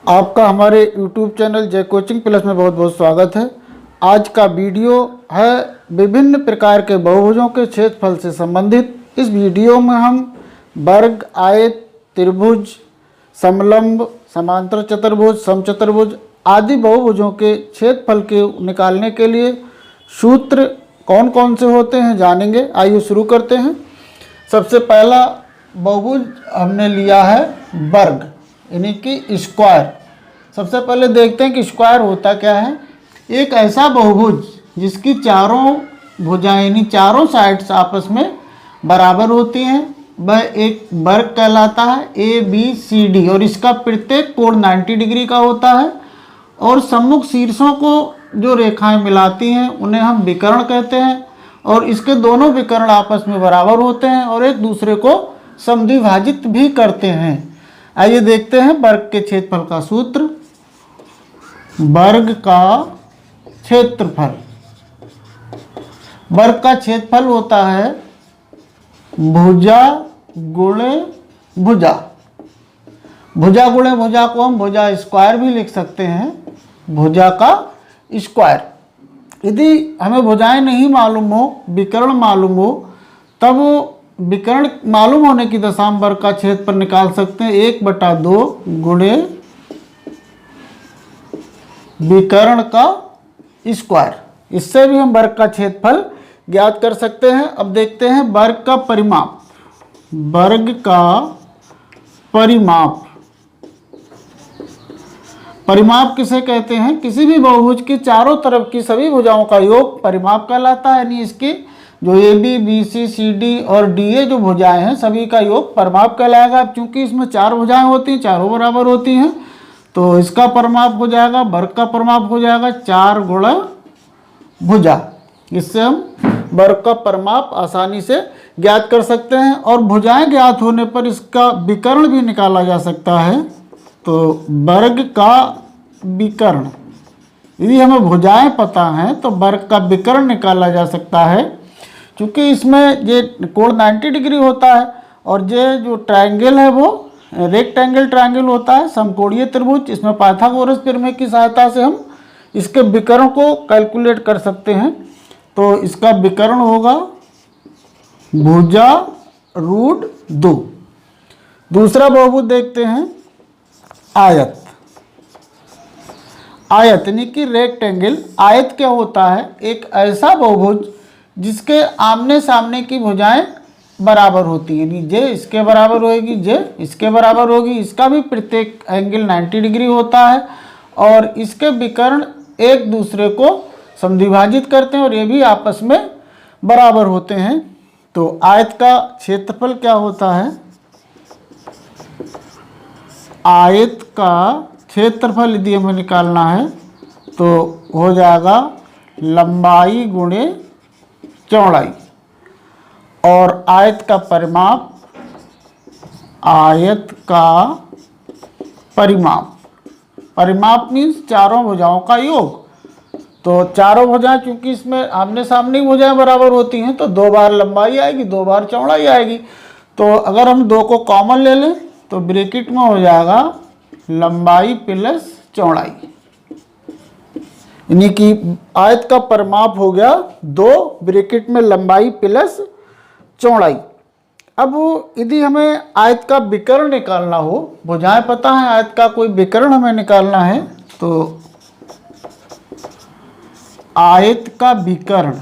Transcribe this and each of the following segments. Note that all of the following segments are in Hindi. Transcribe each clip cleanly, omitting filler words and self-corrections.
आपका हमारे YouTube चैनल जय कोचिंग प्लस में बहुत बहुत स्वागत है। आज का वीडियो है विभिन्न प्रकार के बहुभुजों के क्षेत्रफल से संबंधित। इस वीडियो में हम वर्ग, आयत, त्रिभुज, समलंब, समांतर चतुर्भुज, समचतुर्भुज आदि बहुभुजों के क्षेत्रफल के निकालने के लिए सूत्र कौन कौन से होते हैं जानेंगे। आइए शुरू करते हैं। सबसे पहला बहुभुज हमने लिया है वर्ग यानी कि स्क्वायर। सबसे पहले देखते हैं कि स्क्वायर होता क्या है। एक ऐसा बहुभुज जिसकी चारों भुजाएं यानी चारों साइड्स आपस में बराबर होती हैं वह एक वर्ग कहलाता है। ए बी सी डी और इसका प्रत्येक कोण 90 डिग्री का होता है और सम्मुख शीर्षों को जो रेखाएं मिलाती हैं उन्हें हम विकर्ण कहते हैं और इसके दोनों विकर्ण आपस में बराबर होते हैं और एक दूसरे को समद्विभाजित भी करते हैं। आइए देखते हैं वर्ग के क्षेत्रफल का सूत्र। वर्ग का क्षेत्रफल, वर्ग का क्षेत्रफल होता है भुजा गुणे भुजा। भुजा गुणे भुजा को हम भुजा स्क्वायर भी लिख सकते हैं, भुजा का स्क्वायर। यदि हमें भुजाएं नहीं मालूम हो, विकर्ण मालूम हो, तब विकर्ण मालूम होने की दशा में वर्ग का क्षेत्रफल निकाल सकते हैं। 1/2 गुणे विकर्ण का स्क्वायर। इससे भी हम वर्ग का क्षेत्रफल ज्ञात कर सकते हैं। अब देखते हैं वर्ग का परिमाप। वर्ग का परिमाप, परिमाप किसे कहते हैं? किसी भी बहुभुज की चारों तरफ की सभी भुजाओं का योग परिमाप कहलाता है। यानी इसकी जो A B B C C D और डी ए जो भुजाएं हैं सभी का योग परिमाप कहलाएगा। अब चूंकि इसमें 4 भुजाएं होती हैं, चारों बराबर होती हैं, तो इसका परिमाप हो जाएगा, वर्ग का परिमाप हो जाएगा 4 गुणा भुजा। इससे हम वर्ग का परिमाप आसानी से ज्ञात कर सकते हैं और भुजाएं ज्ञात होने पर इसका विकर्ण भी निकाला जा सकता है। तो वर्ग का विकर्ण, यदि हमें भुजाएं पता हैं तो वर्ग का विकर्ण निकाला जा सकता है। क्योंकि इसमें ये कोण 90 डिग्री होता है और ये जो ट्रायंगल है वो रेक्टेंगल ट्रायंगल होता है, समकोणीय त्रिभुज। इसमें पाइथागोरस प्रमेय की सहायता से हम इसके विकर्ण को कैलकुलेट कर सकते हैं। तो इसका विकर्ण होगा भुजा √2। दूसरा बहुभुज देखते हैं आयत। आयत यानी कि रेक्टेंगल। आयत क्या होता है? एक ऐसा बहुभुज जिसके आमने सामने की भुजाएं बराबर होती है। जे इसके बराबर होगी, जे इसके बराबर होगी। इसका भी प्रत्येक एंगल 90 डिग्री होता है और इसके विकर्ण एक दूसरे को समद्विभाजित करते हैं और ये भी आपस में बराबर होते हैं। तो आयत का क्षेत्रफल क्या होता है? आयत का क्षेत्रफल यदि हमें निकालना है तो हो जाएगा लंबाई गुणे चौड़ाई। और आयत का परिमाप, आयत का परिमाप, परिमाप मीन्स चारों भुजाओं का योग। तो चारों भुजाएं चूंकि इसमें आमने सामने भुजाएं बराबर होती हैं तो 2 बार लंबाई आएगी, 2 बार चौड़ाई आएगी। तो अगर हम 2 को कॉमन ले लें तो ब्रैकेट में हो जाएगा लंबाई प्लस चौड़ाई। यानी कि आयत का परिमाप हो गया 2 ब्रैकेट में लंबाई प्लस चौड़ाई। अब यदि हमें आयत का विकर्ण निकालना हो, भुजाएं पता है, आयत का कोई विकर्ण हमें निकालना है तो आयत का विकर्ण,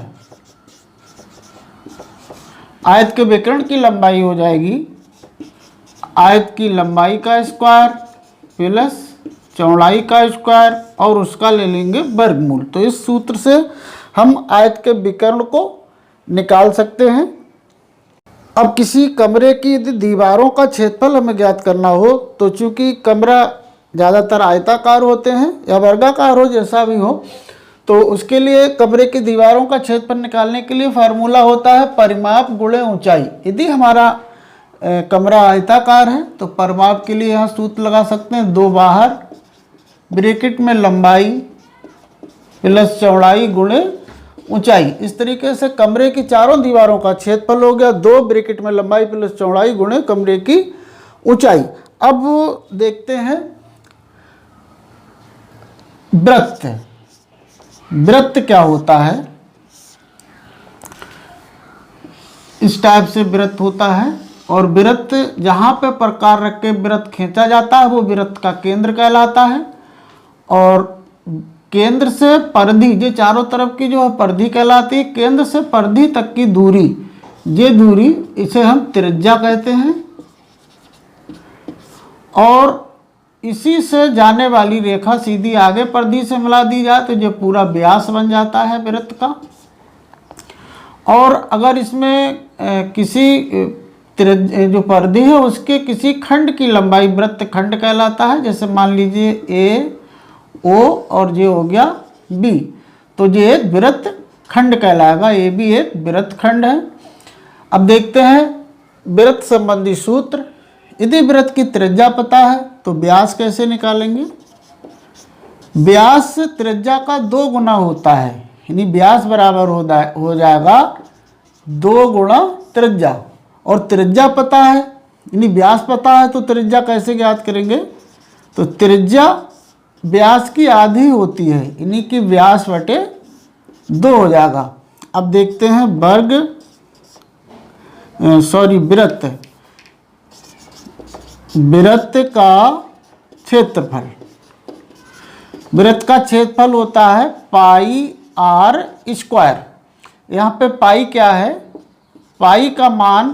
आयत के विकर्ण की लंबाई हो जाएगी आयत की लंबाई का स्क्वायर प्लस चौड़ाई का स्क्वायर और उसका ले लेंगे वर्गमूल। तो इस सूत्र से हम आयत के विकर्ण को निकाल सकते हैं। अब किसी कमरे की यदि दीवारों का क्षेत्रफल हमें ज्ञात करना हो तो चूंकि कमरा ज़्यादातर आयताकार होते हैं या वर्गाकार हो, जैसा भी हो, तो उसके लिए कमरे की दीवारों का क्षेत्रफल निकालने के लिए फार्मूला होता है परिमाप गुणे ऊंचाई। यदि हमारा कमरा आयताकार है तो परिमाप के लिए यहाँ सूत्र लगा सकते हैं 2 बाहर ब्रैकेट में लंबाई प्लस चौड़ाई गुणे ऊंचाई। इस तरीके से कमरे की चारों दीवारों का क्षेत्रफल हो गया 2 ब्रैकेट में लंबाई प्लस चौड़ाई गुणे कमरे की ऊंचाई। अब देखते हैं वृत्त। वृत्त क्या होता है? इस टाइप से वृत्त होता है, और वृत्त जहाँ पे प्रकार रख के वृत्त खींचा जाता है वो वृत्त का केंद्र कहलाता है। और केंद्र से परिधि, ये चारों तरफ की जो है परिधि कहलाती है। केंद्र से परिधि तक की दूरी, ये दूरी, इसे हम त्रिज्या कहते हैं। और इसी से जाने वाली रेखा सीधी आगे परिधि से मिला दी जाए तो ये पूरा व्यास बन जाता है वृत्त का। और अगर इसमें किसी जो परिधि है उसके किसी खंड की लंबाई वृत्त खंड कहलाता है। जैसे मान लीजिए ए, ओ और ये हो गया बी, तो ये एक वृत्त खंड कहलाएगा। ए भी एक वृत्त खंड है। अब देखते हैं वृत्त संबंधी सूत्र। यदि वृत्त की त्रिज्या पता है तो व्यास कैसे निकालेंगे? व्यास त्रिज्या का 2 गुना होता है, यानी व्यास बराबर हो जाएगा 2 गुणा त्रिज्या। और त्रिज्या पता है, यानी व्यास पता है, तो त्रिज्या कैसे ज्ञात करेंगे? तो त्रिज्या व्यास की आधी होती है, यानी कि व्यास बटे 2 हो जाएगा। अब देखते हैं वृत्त का क्षेत्रफल। वृत्त का क्षेत्रफल होता है पाई आर स्क्वायर। यहाँ पे पाई क्या है? पाई का मान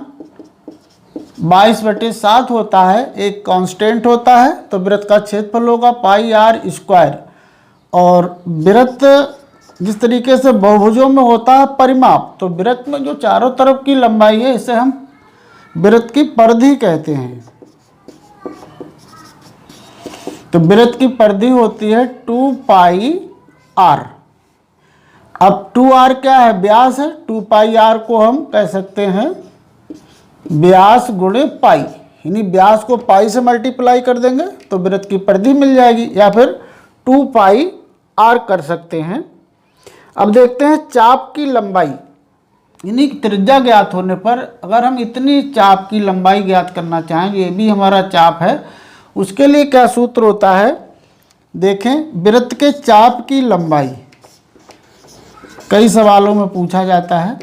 22/7 होता है, एक कांस्टेंट होता है, तो वृत्त का क्षेत्रफल होगा पाई आर स्क्वायर। और वृत्त जिस तरीके से बहुभुजों में होता है परिमाप, तो वृत्त में जो चारों तरफ की लंबाई है इसे हम वृत्त की परिधि कहते हैं। तो वृत्त की परिधि होती है 2 पाई आर। अब 2r क्या है? व्यास है। 2 पाई आर को हम कह सकते हैं व्यास गुणे पाई, यानी व्यास को पाई से मल्टीप्लाई कर देंगे तो वृत्त की परिधि मिल जाएगी, या फिर 2 पाई आर कर सकते हैं। अब देखते हैं चाप की लंबाई, यानी त्रिज्या ज्ञात होने पर अगर हम इतनी चाप की लंबाई ज्ञात करना चाहें, ये भी हमारा चाप है, उसके लिए क्या सूत्र होता है? देखें, वृत्त के चाप की लंबाई कई सवालों में पूछा जाता है।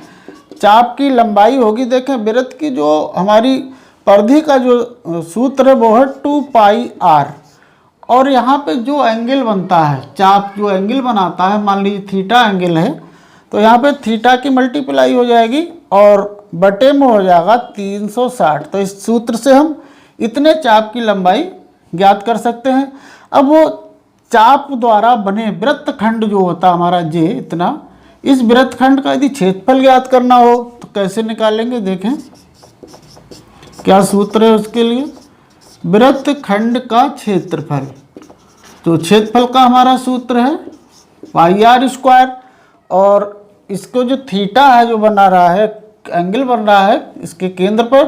चाप की लंबाई होगी, देखें वृत्त की जो हमारी परिधि का जो सूत्र है वो है 2 पाई आर। और यहाँ पे जो एंगल बनता है, चाप जो एंगल बनाता है, मान लीजिए थीटा एंगल है, तो यहाँ पे थीटा की मल्टीप्लाई हो जाएगी और बटे में हो जाएगा 360। तो इस सूत्र से हम इतने चाप की लंबाई ज्ञात कर सकते हैं। अब वो चाप द्वारा बने वृत्त खंड जो होता हमारा जे इतना, इस वृत्त खंड का यदि क्षेत्रफल ज्ञात करना हो तो कैसे निकालेंगे? देखें क्या सूत्र है उसके लिए। वृत्त खंड का क्षेत्रफल, तो क्षेत्रफल का हमारा सूत्र है पाई आर स्क्वायर। और इसको जो थीटा है जो बना रहा है, एंगल बन रहा है इसके केंद्र पर,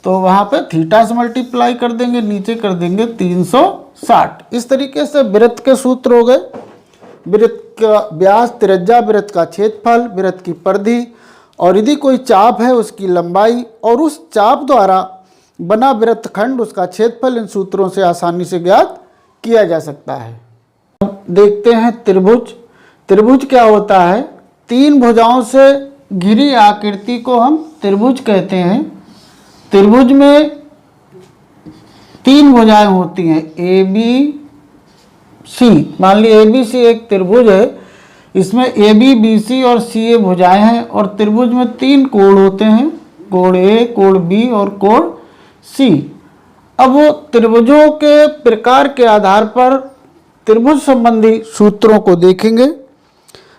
तो वहाँ पे थीटा से मल्टीप्लाई कर देंगे, नीचे कर देंगे 360। इस तरीके से वृत्त के सूत्र हो गए। वृत्त का व्यास, त्रिज्या, वृत्त का क्षेत्रफल, वृत्त की परिधि, और यदि कोई चाप है उसकी लंबाई, और उस चाप द्वारा बना वृत्त खंड उसका क्षेत्रफल, इन सूत्रों से आसानी से ज्ञात किया जा सकता है। अब देखते हैं त्रिभुज। त्रिभुज क्या होता है? 3 भुजाओं से घिरी आकृति को हम त्रिभुज कहते हैं। त्रिभुज में 3 भुजाएं होती हैं, ए बी सी। मान लीजिए ए बी सी एक त्रिभुज है, इसमें ए बी बी सी और सी ए भुजाएं हैं। और त्रिभुज में 3 कोण होते हैं, कोण ए, कोण बी और कोण सी। अब वो त्रिभुजों के प्रकार के आधार पर त्रिभुज संबंधी सूत्रों को देखेंगे।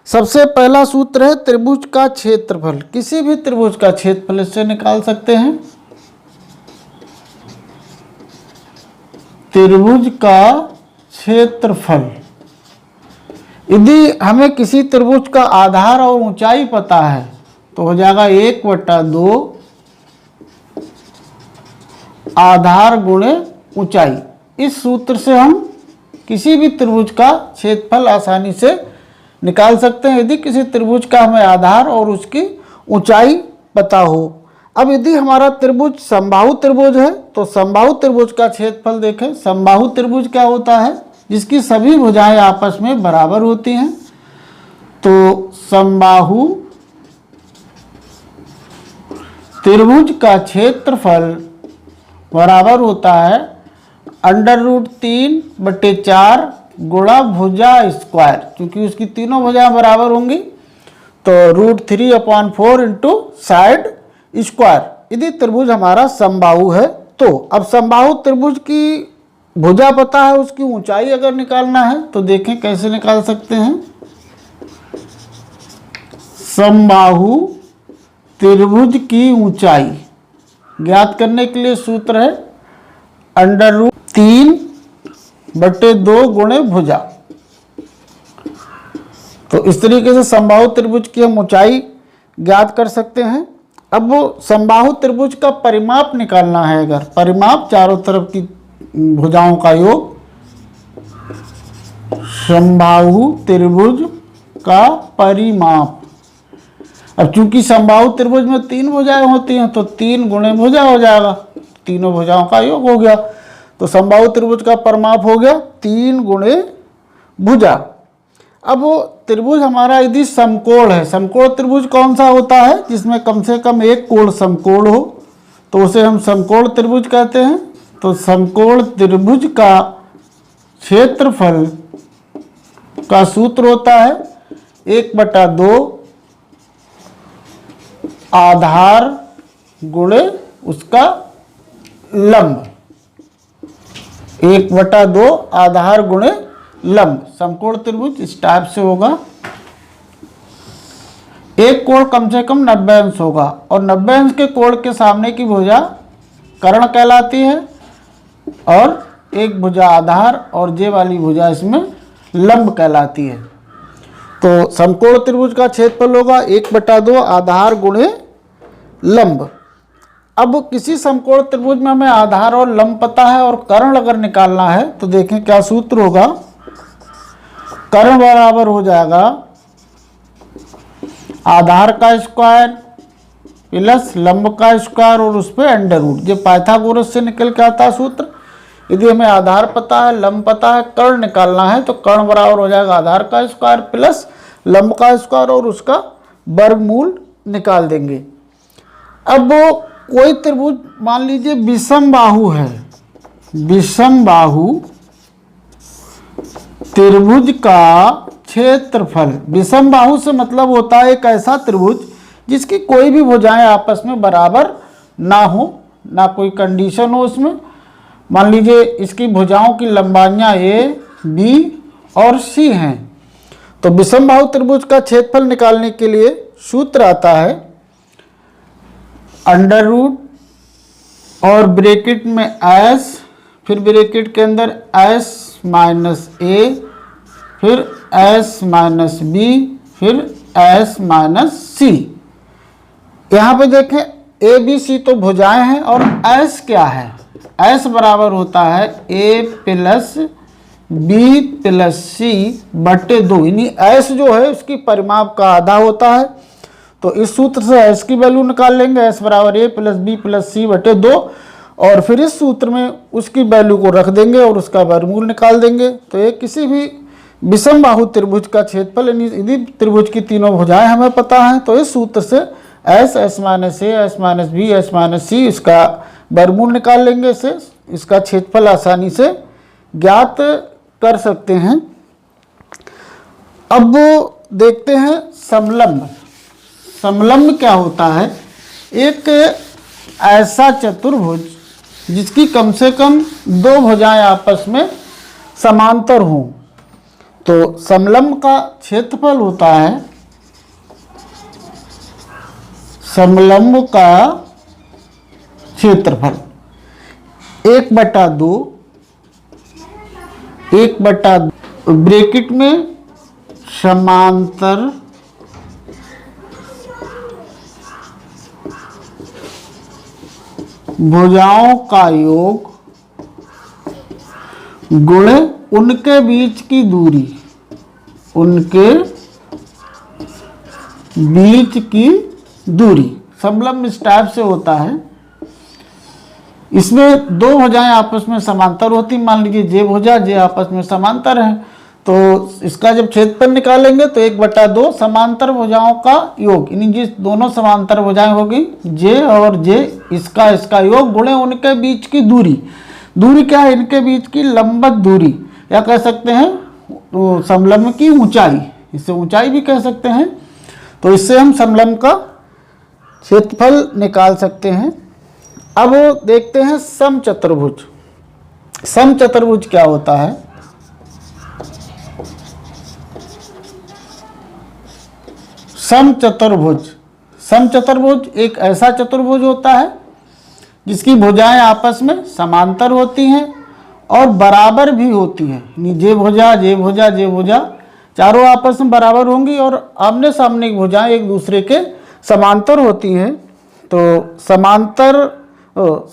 सबसे पहला सूत्र है त्रिभुज का क्षेत्रफल। किसी भी त्रिभुज का क्षेत्रफल इससे निकाल सकते हैं। त्रिभुज का क्षेत्रफल, यदि हमें किसी त्रिभुज का आधार और ऊंचाई पता है तो हो जाएगा 1/2 आधार गुणे ऊंचाई। इस सूत्र से हम किसी भी त्रिभुज का क्षेत्रफल आसानी से निकाल सकते हैं, यदि किसी त्रिभुज का हमें आधार और उसकी ऊंचाई पता हो। अब यदि हमारा त्रिभुज समबाहु त्रिभुज है तो समबाहु त्रिभुज का क्षेत्रफल देखें। समबाहु त्रिभुज क्या होता है? जिसकी सभी भुजाएं आपस में बराबर होती हैं। तो समबाहु त्रिभुज का क्षेत्रफल बराबर होता है √3/4 गुणा भुजा स्क्वायर, क्योंकि उसकी तीनों भुजाएं बराबर होंगी तो √3/4 इंटू साइड स्क्वायर, यदि त्रिभुज हमारा समबाहु है तो। अब समबाहु त्रिभुज की भुजा पता है, उसकी ऊंचाई अगर निकालना है तो देखें कैसे निकाल सकते हैं। समबाहु त्रिभुज की ऊंचाई ज्ञात करने के लिए सूत्र है √3/2 गुणे भुजा। तो इस तरीके से समबाहु त्रिभुज की हम ऊंचाई ज्ञात कर सकते हैं। अब वो समबाहु त्रिभुज का परिमाप निकालना है, अगर परिमाप चारों तरफ की भुजाओं का योग, समबाहु त्रिभुज का परिमाप। अब चूंकि समबाहु त्रिभुज में 3 भुजाएं होती हैं तो 3 गुणे भुजा हो जाएगा, तीनों भुजाओं का योग हो गया। तो समबाहु त्रिभुज का परिमाप हो गया 3 गुणे भुजा। अब वो त्रिभुज हमारा यदि समकोण है, समकोण त्रिभुज कौन सा होता है जिसमें कम से कम एक कोण समकोण हो, तो उसे हम समकोण त्रिभुज कहते हैं। तो समकोण त्रिभुज का क्षेत्रफल का सूत्र होता है 1/2 आधार गुणे उसका लंब, 1/2 आधार गुणे लंब। समकोण त्रिभुज इस टाइप से होगा। एक कोण कम से कम 90 अंश होगा और 90 अंश के कोण के सामने की भुजा कर्ण कहलाती है और एक भुजा आधार और जे वाली भुजा इसमें लंब कहलाती है। तो समकोण त्रिभुज का क्षेत्रफल होगा 1/2 आधार गुणे लंब। अब किसी समकोण त्रिभुज में हमें आधार और लंब पता है और कर्ण अगर निकालना है तो देखें क्या सूत्र होगा। कर्ण बराबर हो जाएगा आधार का स्क्वायर प्लस लंब का स्क्वायर और उस पर √। ये पाइथागोरस से निकल के आता है सूत्र। यदि हमें आधार पता है, लंब पता है, कर्ण निकालना है तो कर्ण बराबर हो जाएगा आधार का स्क्वायर प्लस लंब का स्क्वायर और उसका वर्गमूल निकाल देंगे। अब वो कोई त्रिभुज मान लीजिए विषम बाहु है, विषम बाहु त्रिभुज का क्षेत्रफल। विषम बाहु से मतलब होता है एक ऐसा त्रिभुज जिसकी कोई भी भुजाएं आपस में बराबर ना हो, ना कोई कंडीशन हो उसमें। मान लीजिए इसकी भुजाओं की लंबाइयां A, B और C हैं। तो विषम बाहु त्रिभुज का क्षेत्रफल निकालने के लिए सूत्र आता है √ और ब्रैकेट में S, फिर ब्रैकेट के अंदर S - A, फिर S - B, फिर S - C। यहाँ पे देखें A, B, C तो भुजाएं हैं और S क्या है। S बराबर होता है A + B + C/2, यानी S जो है उसकी परिमाप का आधा होता है। तो इस सूत्र से S की वैल्यू निकाल लेंगे, S बराबर A + B + C/2 और फिर इस सूत्र में उसकी वैल्यू को रख देंगे और उसका वर्गमूल निकाल देंगे। तो ये किसी भी विषम बाहु त्रिभुज का क्षेत्रफल, यदि त्रिभुज की तीनों भुजाएं हमें पता हैं तो इस सूत्र से S, S - A, S - B, S - C इसका वर्गमूल निकाल लेंगे। इसका क्षेत्रफल आसानी से ज्ञात कर सकते हैं। अब देखते हैं समलंब। समलंब क्या होता है। एक ऐसा चतुर्भुज जिसकी कम से कम 2 भुजाएं आपस में समांतर हों। तो समलंब का क्षेत्रफल होता है, समलंब का क्षेत्रफल 1/2 ब्रैकेट में समांतर भुजाओं का योग गुणे उनके बीच की दूरी, उनके बीच की दूरी। समलंब इस टाइप से होता है इसमें दो भुजाएं आपस में समांतर होती, मान लीजिए जे भुजा जे आपस में समांतर है, तो इसका जब क्षेत्रफल निकालेंगे तो 1/2 समांतर भुजाओं का योग, यानी जिस दोनों समांतर भुजाएं होगी जे और जे, इसका योग गुणे उनके बीच की दूरी। दूरी क्या है? इनके बीच की लंबवत दूरी, या कह सकते हैं तो समलंब की ऊंचाई, इसे ऊंचाई भी कह सकते हैं। तो इससे हम समलंब का क्षेत्रफल निकाल सकते हैं। अब देखते हैं समचतुर्भुज। समचतुर्भुज क्या होता है? समचतुर्भुज एक ऐसा चतुर्भुज होता है जिसकी भुजाएं आपस में समांतर होती हैं और बराबर भी होती हैं। जे भुजा जे भुजा जे भुजा चारों आपस में बराबर होंगी और आमने सामने की भुजाएं एक दूसरे के समांतर होती हैं। तो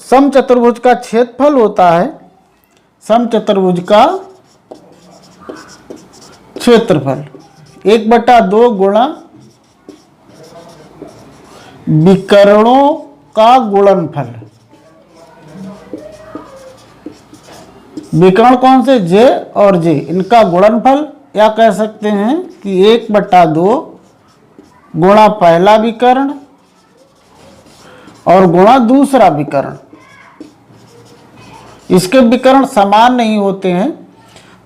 समचतुर्भुज का क्षेत्रफल होता है, समचतुर्भुज का क्षेत्रफल 1/2 गुणा विकर्णों का गुणनफल। विकर्ण कौन से? जे और जे, इनका गुणनफल, या कह सकते हैं कि 1/2 गुणा पहला विकर्ण और गुणा दूसरा विकर्ण। इसके विकर्ण समान नहीं होते हैं,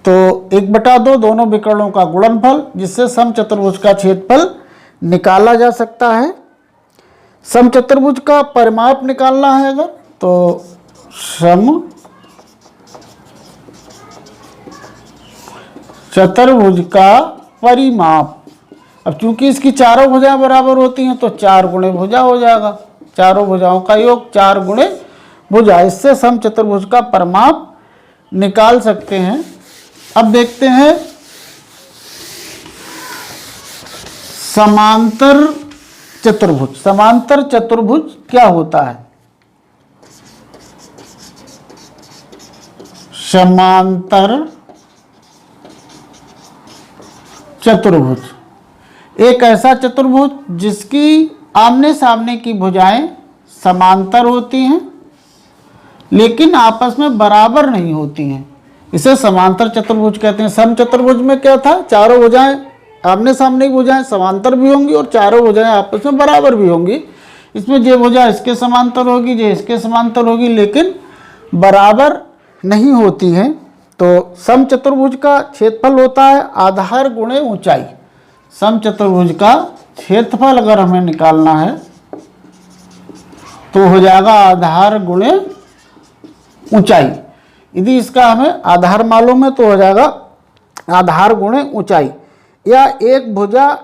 तो 1/2 दोनों विकर्णों का गुणनफल, जिससे समचतुर्भुज का क्षेत्रफल निकाला जा सकता है। समचतुर्भुज का परिमाप निकालना है अगर, तो समचतुर्भुज का परिमाप, अब चूंकि इसकी चारों भुजाएं बराबर होती हैं तो 4 गुणे भुजा हो जाएगा, चारों भुजाओं का योग 4 गुणे भुजा। इससे समचतुर्भुज का परिमाप निकाल सकते हैं। अब देखते हैं समांतर चतुर्भुज। समांतर चतुर्भुज क्या होता है? समांतर चतुर्भुज एक ऐसा चतुर्भुज जिसकी आमने सामने की भुजाएं समांतर होती हैं लेकिन आपस में बराबर नहीं होती हैं, इसे समांतर चतुर्भुज कहते हैं। समचतुर्भुज में क्या था? चारों भुजाएं आमने सामने की भुजाएं समांतर भी होंगी और चारों भुजाएं आपस में बराबर भी होंगी। इसमें जे भुजा इसके समांतर होगी, जे इसके समांतर होगी, लेकिन बराबर नहीं होती हैं। तो समचतुर्भुज का क्षेत्रफल होता है आधार गुणे ऊंचाई। समचतुर्भुज का क्षेत्रफल अगर हमें निकालना है तो हो जाएगा आधार गुणे ऊंचाई। यदि इसका हमें आधार मालूम है तो हो जाएगा आधार गुणे ऊंचाई, या एक भुजा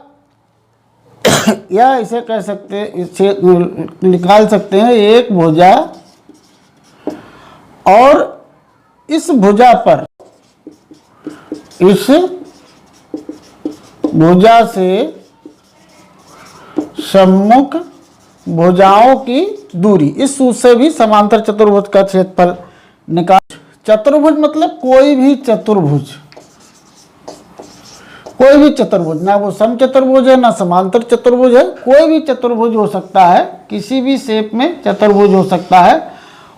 या इसे कह सकते हैं, इसे निकाल सकते हैं एक भुजा और इस भुजा पर, इस भुजा से सम्मुख भुजाओं की दूरी। इस सूत्र से भी समांतर चतुर्भुज का क्षेत्रफल निकाल। चतुर्भुज मतलब कोई भी चतुर्भुज, कोई भी चतुर्भुज, ना वो समचतुर्भुज है ना समांतर चतुर्भुज है, कोई भी चतुर्भुज हो सकता है, किसी भी शेप में चतुर्भुज हो सकता है।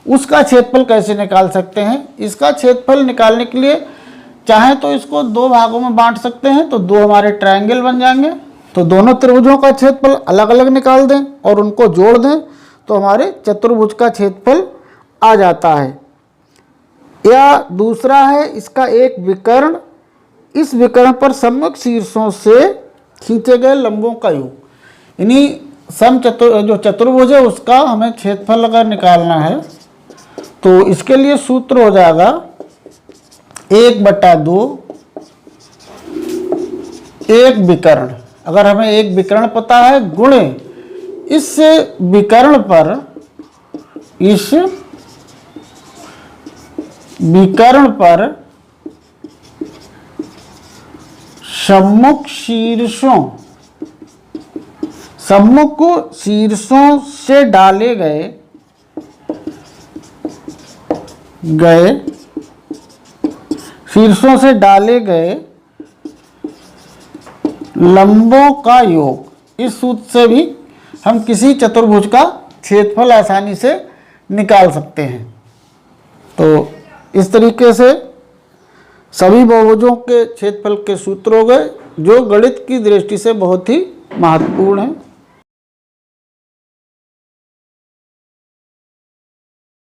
उसका क्षेत्रफल कैसे निकाल सकते हैं? इसका क्षेत्रफल निकालने के लिए चाहे तो इसको 2 भागों में बांट सकते हैं, तो 2 हमारे ट्रायंगल बन जाएंगे। तो दोनों त्रिभुजों का क्षेत्रफल अलग अलग निकाल दें और उनको जोड़ दें तो हमारे चतुर्भुज का क्षेत्रफल आ जाता है। या दूसरा है इसका एक विकर्ण, इस विकर्ण पर सम्मुख शीर्षों से खींचे गए लंबों का योग, यानी जो चतुर्भुज है उसका हमें क्षेत्रफल अगर निकालना है तो इसके लिए सूत्र हो जाएगा 1/2 एक विकर्ण। अगर हमें एक विकर्ण पता है गुणे इस विकर्ण पर, इस विकर्ण पर सम्मुख शीर्षों से डाले गए शीर्षों से डाले गए लंबों का योग। इस सूत्र से भी हम किसी चतुर्भुज का क्षेत्रफल आसानी से निकाल सकते हैं। तो इस तरीके से सभी बहुभुजों के क्षेत्रफल के सूत्र हो गए, जो गणित की दृष्टि से बहुत ही महत्वपूर्ण है।